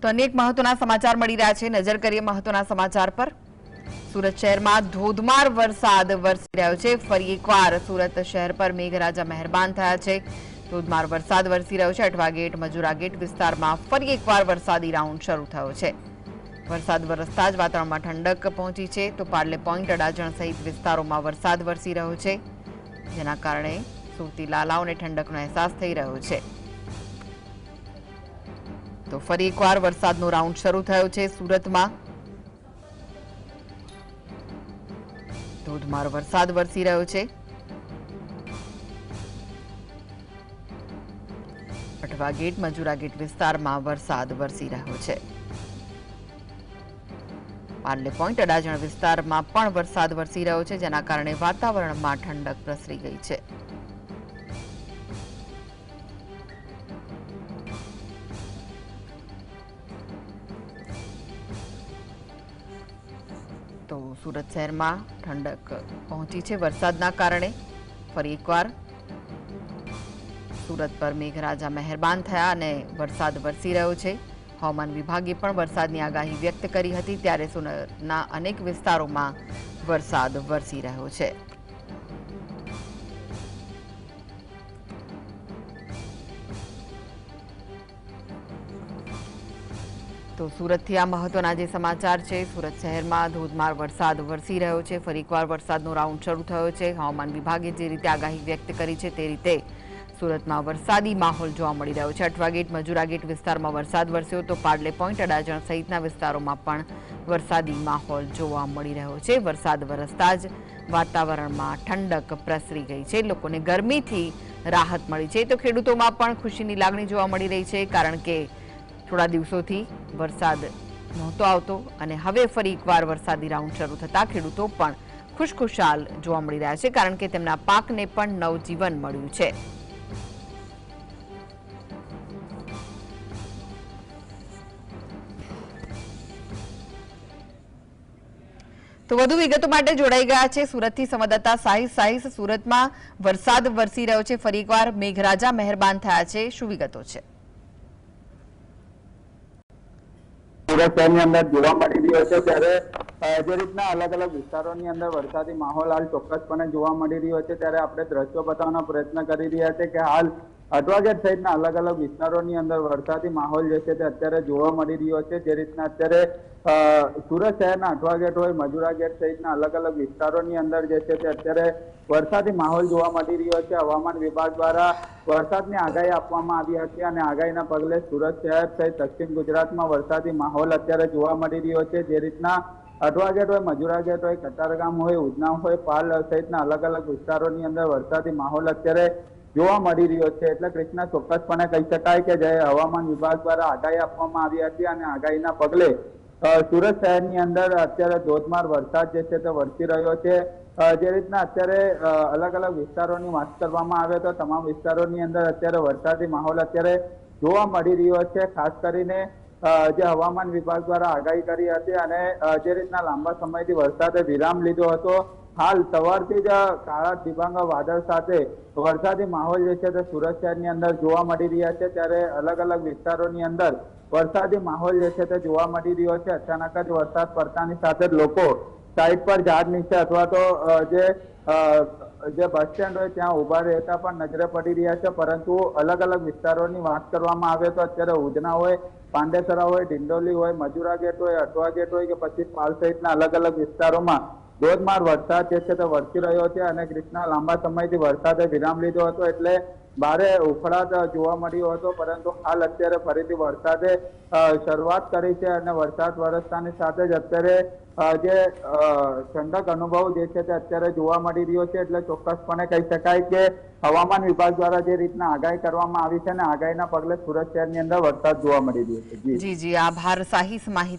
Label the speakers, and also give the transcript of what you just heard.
Speaker 1: તો અનેક મહત્વના સમાચાર મળી રહ્યા છે। નજર કરીએ મહત્વના સમાચાર પર। સુરત શહેરમાં ધોધમાર વરસાદ વરસી રહ્યો છે। ફરી એકવાર સુરત શહેર પર મેઘરાજા મહેરબાન થયા છે। ધોધમાર વરસાદ વરસી રહ્યો છે। અઠવા ગેટ, મજુરા ગેટ વિસ્તારમાં ફરી એકવાર વરસાદી રાઉન્ડ શરૂ થયો છે। વરસાદ વરસતા જ વાતાવરણમાં ઠંડક પહોંચી છે। તો પાર્લે પોઈન્ટ, અડાજણ સહિત વિસ્તારોમાં વરસાદ વરસી રહ્યો છે, જેના કારણે સુરતી લાલાઓને ઠંડકનો અહેસાસ થઈ રહ્યો છે। તો ફરી એકવાર વરસાદનો રાઉન્ડ શરૂ થયો છે સુરતમાં। ધોધમાર વરસાદ વરસી રહ્યો છે। અઠવા ગેટ, મજુરા ગેટ વિસ્તારમાં વરસાદ વરસી રહ્યો છે। પાર્લે પોઈન્ટ, અડાજણ વિસ્તારમાં પણ વરસાદ વરસી રહ્યો છે, જેના કારણે વાતાવરણમાં ઠંડક પ્રસરી ગઈ છે। તો સુરત શહેરમાં ઠંડક પહોંચી છે વરસાદના કારણે। ફરી એકવાર સુરત પર મેઘરાજા મહેરબાન થયા અને વરસાદ વરસી રહ્યો છે। હવામાન વિભાગે પણ વરસાદની આગાહી વ્યક્ત કરી હતી, ત્યારે સુરતના અનેક વિસ્તારોમાં વરસાદ વરસી રહ્યો છે। તો સુરતથી આ મહત્વના જે સમાચાર છે। સુરત શહેરમાં ધોધમાર વરસાદ વરસી રહ્યો છે। ફરી એકવાર વરસાદનો રાઉન્ડ શરૂ થયો છે। હવામાન વિભાગે જે રીતે આગાહી વ્યક્ત કરી છે તે રીતે સુરતમાં વરસાદી માહોલ જોવા મળી રહ્યો છે। અઠવા ગેટ, મજુરા ગેટ વિસ્તારમાં વરસાદ વરસ્યો, તો પાર્લે પોઈન્ટ, અડાજણ સહિતના વિસ્તારોમાં પણ વરસાદી માહોલ જોવા મળી રહ્યો છે। વરસાદ વરસતા જ વાતાવરણમાં ઠંડક પ્રસરી ગઈ છે। લોકોને ગરમીથી રાહત મળી છે, તો ખેડૂતોમાં પણ ખુશીની લાગણી જોવા મળી રહી છે, કારણ કે થોડા દિવસોથી વરસાદ નહોતો આવતો અને હવે ફરી એકવાર વરસાદી રાઉન્ડ શરૂ થતા ખેડૂતો પણ ખુશખુશાલ જોવા મળી રહ્યા છે, કારણ કે તેમના પાકને પણ નવજીવન મળ્યું છે। તો વધુ વિગતો માટે જોડાઈ ગયા છે સુરતથી સંવાદદાતા સાહિસ। સાહિસ, સુરતમાં વરસાદ વરસી રહ્યો છે, ફરી એકવાર મેઘરાજા મહેરબાન થયા છે, શું વિગતો છે?
Speaker 2: સુરત શહેરની અંદર જોવા મળી રહ્યો છે, ત્યારે જે રીતના અલગ અલગ વિસ્તારોની અંદર વરસાદી માહોલ હાલ ચોક્કસપણે જોવા મળી રહ્યો છે, ત્યારે આપણે દ્રશ્યો બતાવવાનો પ્રયત્ન કરી રહ્યા છે કે હાલ અઠવા ગેટ સહિતના અલગ અલગ વિસ્તારોની અંદર વરસાદી માહોલ જે છે તે અત્યારે જોવા મળી રહ્યો છે। જે રીતના અત્યારે સુરત શહેરના અઠવા ગેટ હોય, મજુરા ગેટ સહિતના અલગ અલગ વિસ્તારોની અંદર જે છે તે અત્યારે વરસાદી માહોલ જોવા મળી રહ્યો છે। હવામાન વિભાગ દ્વારા વરસાદની આગાહી આપવામાં આવી હતી અને આગાહીના પગલે સુરત શહેર સહિત દક્ષિણ ગુજરાતમાં વરસાદી માહોલ અત્યારે જોવા મળી રહ્યો છે। જે રીતના અઠવા ગેટ હોય, મજુરા ગેટ હોય, કતારગામ હોય, ઉધના હોય, પાલ સહિતના અલગ અલગ વિસ્તારોની અંદર વરસાદી માહોલ અત્યારે જોવા મળી રહ્યો છે। એટલે કૃષ્ણા, ચોક્કસપણે કહી શકાય કે જે હવામાન વિભાગ દ્વારા આગાહી આપવામાં આવી હતી અને આગાહીના પગલે સુરત શહેરની અંદર અત્યારે ધોધમાર વરસાદ જે છે તે વરસી રહ્યો છે। જે રીતના અત્યારે અલગ અલગ વિસ્તારોની વાત કરવામાં આવે તો તમામ વિસ્તારોની અંદર અત્યારે વરસાદી માહોલ અત્યારે જોવા મળી રહ્યો છે। ખાસ કરીને જે હવામાન વિભાગ દ્વારા આગાહી કરી હતી અને જે રીતના લાંબા સમયથી વરસાદે વિરામ લીધો હતો, હાલ સવારથી જ કાળા ડિબાંગ વાદળ સાથે વરસાદી માહોલ જે છે તે સુરત શહેરની અંદર જોવા મળી રહ્યા છે। ત્યારે અલગ અલગ વિસ્તારોની અંદર વરસાદી માહોલ જે છે તે જોવા મળી રહ્યો છે। અચાનક જ વરસાદ પડતાની સાથે જ લોકો સાઈડ પર ઝાડ નીચે અથવા તો જે બસ સ્ટેન્ડ હોય ત્યાં ઉભા રહેતા પણ નજરે પડી રહ્યા છે। પરંતુ અલગ અલગ વિસ્તારોની વાત કરવામાં આવે તો અત્યારે ઉધના હોય, પાંડેસરા હોય, ડિંડોલી હોય, મજુરા ગેટ હોય, અઠવા ગેટ હોય કે પછી પાલ સહિતના અલગ અલગ વિસ્તારોમાં ધોધમાર વરસાદ જે છે તે વરસી રહ્યો છે અને કૃષ્ણા લાંબા સમયથી વરસાદે વિરામ લીધો હતો, એટલે ભારે ઉખળાટ જોવા મળ્યો હતો, પરંતુ હાલ અત્યારે ફરીથી વરસાદે શરૂઆત કરી છે અને વરસાદ વરસતાની સાથે જ અત્યારે જે ઠંડક અનુભવ જે છે તે અત્યારે જોવા મળી રહ્યો છે। એટલે ચોક્કસપણે કહી શકાય કે હવામાન વિભાગ દ્વારા જે રીતના આગાહી કરવામાં આવી છે અને આગાહીના પગલે સુરત શહેરની અંદર વરસાદ જોવા મળી રહ્યો છે।
Speaker 1: જી, આભાર સાહિસ માહિતી